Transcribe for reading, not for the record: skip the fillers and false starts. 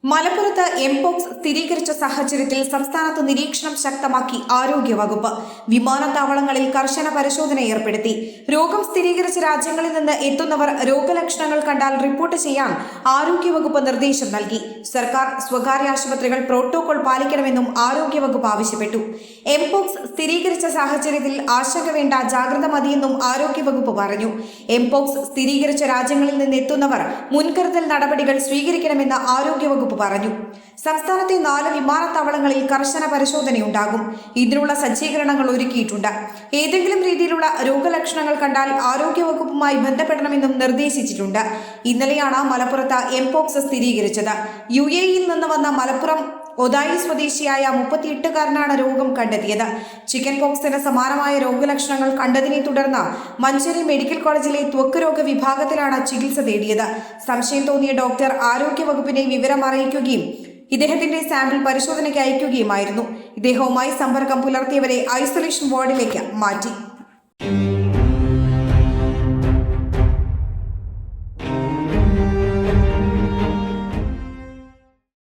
മലപ്പുറത്ത് എംപോക്സ് സ്ഥിരീകരിച്ച സാഹചര്യത്തിൽ സംസ്ഥാനത്ത് നിരീക്ഷണം ശക്തമാക്കി ആരോഗ്യവകുപ്പ്. വിമാനത്താവളങ്ങളിൽ കർശന പരിശോധന ഏർപ്പെടുത്തി. രോഗം സ്ഥിരീകരിച്ച രാജ്യങ്ങളിൽ നിന്ന് എത്തുന്നവർ രോഗലക്ഷണങ്ങൾ കണ്ടാൽ റിപ്പോർട്ട് ചെയ്യാൻ ആരോഗ്യവകുപ്പ് നിർദ്ദേശം നൽകി. സർക്കാർ സ്വകാര്യ ആശുപത്രികൾ പ്രോട്ടോകോൾ പാലിക്കണമെന്നും ആരോഗ്യവകുപ്പ് ആവശ്യപ്പെട്ടു. എംപോക്സ് സ്ഥിരീകരിച്ച സാഹചര്യത്തിൽ ആശങ്ക വേണ്ട, ജാഗ്രത മതിയെന്നും ആരോഗ്യവകുപ്പ് പറഞ്ഞു. എംപോക്സ് സ്ഥിരീകരിച്ച രാജ്യങ്ങളിൽ നിന്ന് എത്തുന്നവർ മുൻകരുതൽ നടപടികൾ സ്വീകരിക്കണമെന്ന് ആരോഗ്യവകുപ്പ് പറഞ്ഞു. സംസ്ഥാനത്തെ 4 വിമാനത്താവളങ്ങളിൽ കർശന പരിശോധനയുണ്ടാകും. ഇതിനുള്ള സജ്ജീകരണങ്ങൾ ഒരുക്കിയിട്ടുണ്ട്. ഏതെങ്കിലും രീതിയിലുള്ള രോഗലക്ഷണങ്ങൾ കണ്ടാൽ ആരോഗ്യവകുപ്പുമായി ബന്ധപ്പെടണമെന്നും നിർദ്ദേശിച്ചിട്ടുണ്ട്. ഇന്നലെയാണ് മലപ്പുറത്ത് എംപോക്സ് സ്ഥിരീകരിച്ചത്. UAE-യിൽ നിന്ന് വന്ന മലപ്പുറം ഒതായി സ്വദേശിയായ 38-കാരനാണ് രോഗം കണ്ടെത്തിയത്. ചിക്കൻ പോക്സിന് സമാനമായ രോഗലക്ഷണങ്ങൾ കണ്ടതിനെ തുടർന്ന് മഞ്ചേരി മെഡിക്കൽ കോളേജിലെ ത്വക്ക് രോഗ വിഭാഗത്തിലാണ് ചികിത്സ തേടിയത്. സംശയം തോന്നിയ ഡോക്ടർ ആരോഗ്യവകുപ്പിനെ വിവരം അറിയിക്കുകയും ഇദ്ദേഹത്തിന്റെ സാമ്പിൾ പരിശോധനയ്ക്ക് അയക്കുകയുമായിരുന്നു. ഇദ്ദേഹവുമായി സമ്പർക്കം പുലർത്തിയവരെ ഐസൊലേഷൻ വാർഡിലേക്ക് മാറ്റി.